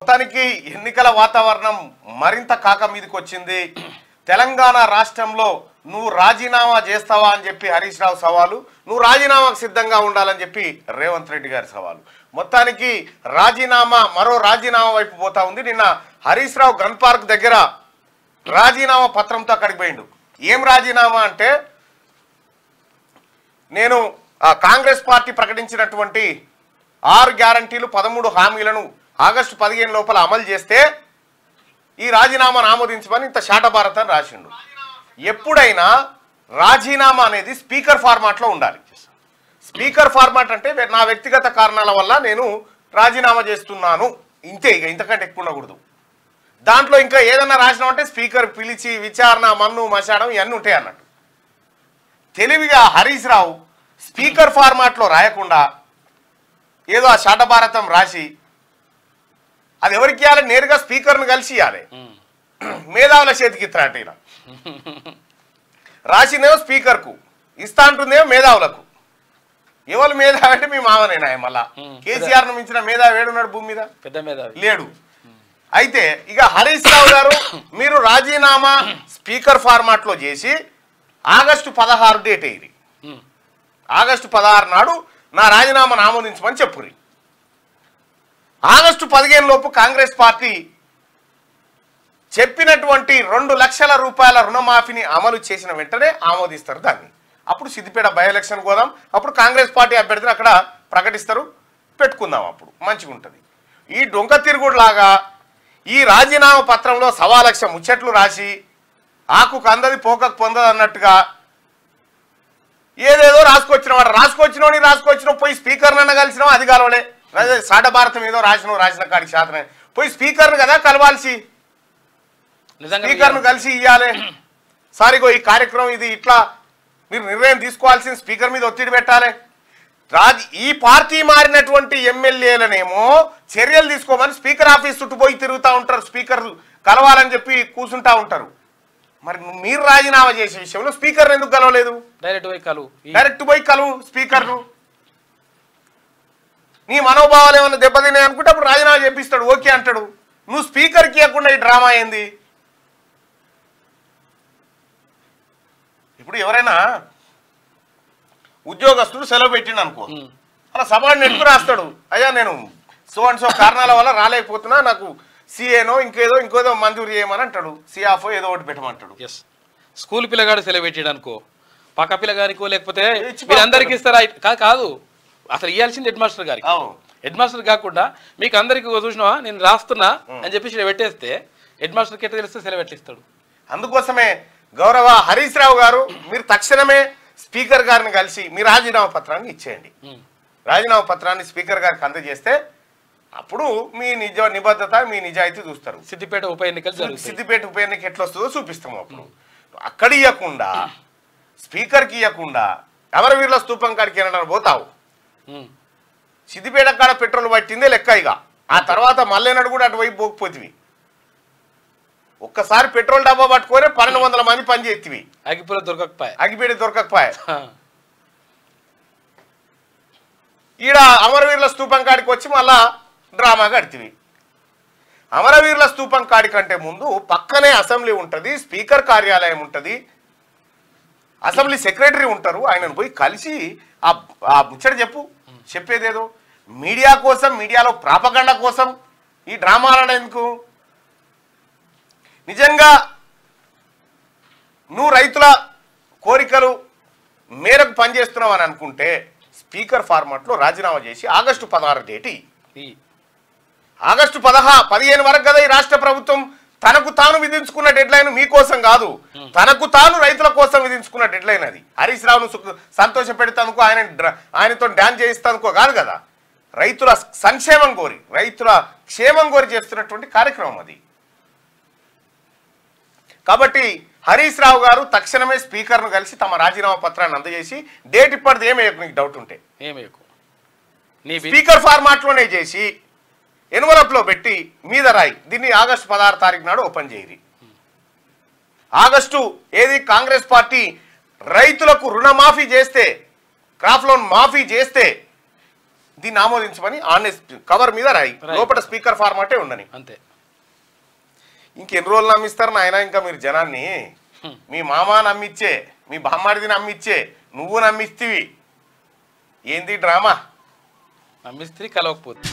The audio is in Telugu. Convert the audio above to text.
మొత్తానికి ఎన్నికల వాతావరణం మరింత కాక మీదకి వచ్చింది. తెలంగాణ రాష్ట్రంలో నువ్వు రాజీనామా చేస్తావా అని చెప్పి హరీష్ రావు సవాలు, నువ్వు రాజీనామాకు సిద్ధంగా ఉండాలని చెప్పి రేవంత్ రెడ్డి గారి సవాలు. మొత్తానికి మరో రాజీనామా వైపు పోతా ఉంది. నిన్న హరీష్ రావు గన్ పార్క్ దగ్గర రాజీనామా పత్రంతో అక్కడికి పోయిండు. ఏం రాజీనామా అంటే, నేను కాంగ్రెస్ పార్టీ ప్రకటించినటువంటి 6 గ్యారంటీలు 13 హామీలను ఆగస్టు 15 లోపల అమలు చేస్తే ఈ రాజీనామాను ఆమోదించమని ఇంత శాటభారత్ అని రాసిండు. ఎప్పుడైనా రాజీనామా అనేది స్పీకర్ ఫార్మాట్లో ఉండాలి. స్పీకర్ ఫార్మాట్ అంటే నా వ్యక్తిగత కారణాల వల్ల నేను రాజీనామా చేస్తున్నాను, ఇంతే, ఇక ఇంతకంటే ఎక్కువ ఉండకూడదు. దాంట్లో ఇంకా ఏదన్నా రాసినామంటే స్పీకర్ పిలిచి విచారణ, మన్ను మశాడం ఇవన్నీ ఉంటాయి అన్నట్టు. తెలివిగా హరీష్ రావు స్పీకర్ ఫార్మాట్లో రాయకుండా ఏదో ఆ శాటభారతం రాసి అది ఎవరికి ఇవ్వాలి, నేరుగా స్పీకర్ను కలిసి ఇవ్వాలి. మేధావుల చేతికి ఇస్తారట. రాసిందేమో స్పీకర్కు, ఇస్తా అంటుందేమో మేధావులకు. ఎవరు మేధావి అంటే మీ మామనేనా? మళ్ళా కేసీఆర్ను మించిన మేధావి ఏడున్నాడు భూమి మీద? పెద్ద మేధావి లేడు. అయితే ఇక హరీష్ రావు గారు మీరు రాజీనామా స్పీకర్ ఫార్మాట్లో చేసి ఆగస్టు 16 డేట్ ఇది, ఆగస్టు 16 నాడు నా రాజీనామాను ఆమోదించమని చెప్పురి. ఆగస్టు 15 లోపు కాంగ్రెస్ పార్టీ చెప్పినటువంటి 2 లక్షల రూపాయల రుణమాఫీని అమలు చేసిన వెంటనే ఆమోదిస్తారు దాన్ని. అప్పుడు సిద్దిపేట బై ఎలక్షన్ పోదాం, అప్పుడు కాంగ్రెస్ పార్టీ అభ్యర్థిని అక్కడ ప్రకటిస్తారు, పెట్టుకుందాం, అప్పుడు మంచిగా ఉంటుంది. ఈ డొంక తిరుగుడులాగా ఈ రాజీనామా పత్రంలో 1.25 లక్ష ముచ్చట్లు రాసి ఆకు కందది పోకకు పొందదు అన్నట్టుగా ఏదేదో రాసుకొచ్చినో పోయి స్పీకర్నన్నా కలిసినావు, అది కలవలే. సాట భారతం ఏదో రాసిన కాడికి శాతం పోయి స్పీకర్ను కదా కలవాల్సి, స్పీకర్ను కలిసి ఇవ్వాలి. సారీగో ఈ కార్యక్రమం ఇది ఇట్లా మీరు నిర్ణయం తీసుకోవాల్సిన స్పీకర్ మీద ఒత్తిడి పెట్టాలి. ఈ పార్టీ మారినటువంటి ఎమ్మెల్యేలనేమో చర్యలు తీసుకోమని స్పీకర్ ఆఫీస్ చుట్టూ పోయి తిరుగుతూ ఉంటారు, స్పీకర్ కలవాలని చెప్పి కూర్చుంటా ఉంటారు. మరి మీరు రాజీనామా చేసే విషయంలో స్పీకర్ని ఎందుకు కలవలేదు? డైరెక్ట్ పోయి కలువు స్పీకర్ను. నీ మనోభావాలు ఏమన్నా దెబ్బతిన్నాయి అనుకుంటే అప్పుడు రాజీనామా చేపిస్తాడు, ఓకే అంటాడు. నువ్వు స్పీకర్కి ఇవ్వకుండా ఈ డ్రామా ఏంది? ఇప్పుడు ఎవరైనా ఉద్యోగస్తుడు సెలవు పెట్టిండు అనుకో, అలా సబార్డినేట్కు రాస్తాడు, అయ్యా నేను సో అండ్ సో కారణాల వల్ల రాలేకపోతున్నా, నాకు సిఏనో ఇంకేదో మంజూరు చేయమని అంటాడు, సిఆఫ్ ఏదో ఒకటి పెట్టమంటాడు. స్కూల్ పిల్లగాడు సెలవు పెట్టాడు అనుకో, పక్క పిల్లగానికో లేకపోతే అందరికి ఇస్తారా? కాదు, అసలు ఇవ్వాల్సింది హెడ్ మాస్టర్ గారికి. హెడ్ మాస్టర్ కాకుండా మీకు అందరికి చూసినా నేను రాస్తున్నా అని చెప్పి పెట్టేస్తే హెడ్ మాస్టర్కి ఎట్లా తెలిస్తే సెలవు ఎట్లిస్తాడు? అందుకోసమే గౌరవ హరీష్ రావు గారు మీరు తక్షణమే స్పీకర్ గారిని కలిసి మీ రాజీనామా పత్రాన్ని ఇచ్చేయండి. రాజీనామా పత్రాన్ని స్పీకర్ గారికి అందజేస్తే అప్పుడు మీ నిబద్ధత మీ నిజాయితీ చూస్తారు. సిద్దిపేట ఉప ఎన్నిక ఎట్లా వస్తుందో చూపిస్తాము. అప్పుడు అక్కడ ఇవ్వకుండా స్పీకర్కి ఇవ్వకుండా అమరవీరుల స్తూపం కాడికి వెళ్ళడానికి పోతావు. సిద్దిపేట కాడ పెట్రోల్ పట్టిందే లెక్క. ఇక ఆ తర్వాత మళ్ళీనాడు కూడా అటువైపు పోకపోతివి. ఒక్కసారి పెట్రోల్ డబ్బా పట్టుకొని 1200 మంది పని చేతివి, అగిపేట దొరకకపోయా. ఈడ అమరవీరుల స్తూపం కాడికి వచ్చి మళ్ళా డ్రామా కడితివి. అమరవీరుల స్తూపం కాడి కంటే ముందు పక్కనే అసెంబ్లీ ఉంటుంది, స్పీకర్ కార్యాలయం ఉంటుంది, అసెంబ్లీ సెక్రటరీ ఉంటారు. ఆయనను పోయి కలిసి ఆ ముచ్చట చెప్పేదేదో మీడియా కోసం, మీడియాలో ప్రాపగండ కోసం ఈ డ్రామాలను ఎందుకు? నిజంగా నువ్వు రైతుల కోరికలు మేరకు పనిచేస్తున్నావు అని అనుకుంటే స్పీకర్ ఫార్మాట్లో రాజీనామా చేసి ఆగస్టు 16 డేట్, ఆగస్టు 15 వరకు కదా ఈ రాష్ట్ర ప్రభుత్వం తనకు తాను విధించుకున్న డెడ్ లైన్, మీకోసం కాదు, తనకు తాను రైతుల కోసం విధించుకున్న డెడ్ లైన్ అది. హరీష్ రావును సంతోష పెడతానుకో, ఆయనతో డ్యాన్స్ చేయిస్తానుకో కాదు కదా, రైతుల సంక్షేమం కోరి, రైతుల క్షేమం కోరి చేస్తున్నటువంటి కార్యక్రమం అది. కాబట్టి హరీష్ రావు గారు తక్షణమే స్పీకర్ను కలిసి తమ రాజీనామా పత్రాన్ని అందజేసి డేట్ ఇప్పటిది ఏమేయకు, నీకు డౌట్ ఉంటే స్పీకర్ ఫార్మాట్లోనే చేసి ఎన్వలప్లో పెట్టి మీద రాయి, దీన్ని ఆగస్టు 16 తారీఖు నాడు ఓపెన్ చేయరి. ఆగస్టు కాంగ్రెస్ పార్టీ రైతులకు రుణమాఫీ చేస్తే, క్రాప్ లోన్ మాఫీ చేస్తే దీన్ని ఆమోదించమని ఆనెస్ట్ కవర్ మీద రాయి, లోపల స్పీకర్ ఫార్మాటే ఉండని. అంతే. ఇంకెన్ని రోజులు నమ్మిస్తారు నాయన ఇంకా మీరు జనాన్ని? మీ మామ నమ్మిచ్చే, మీ బామ్మాడిది నమ్మిచ్చే, నువ్వు నమ్మిస్తీవి. ఏంది డ్రామా? నమ్మిస్త్రీ కలవకపోతే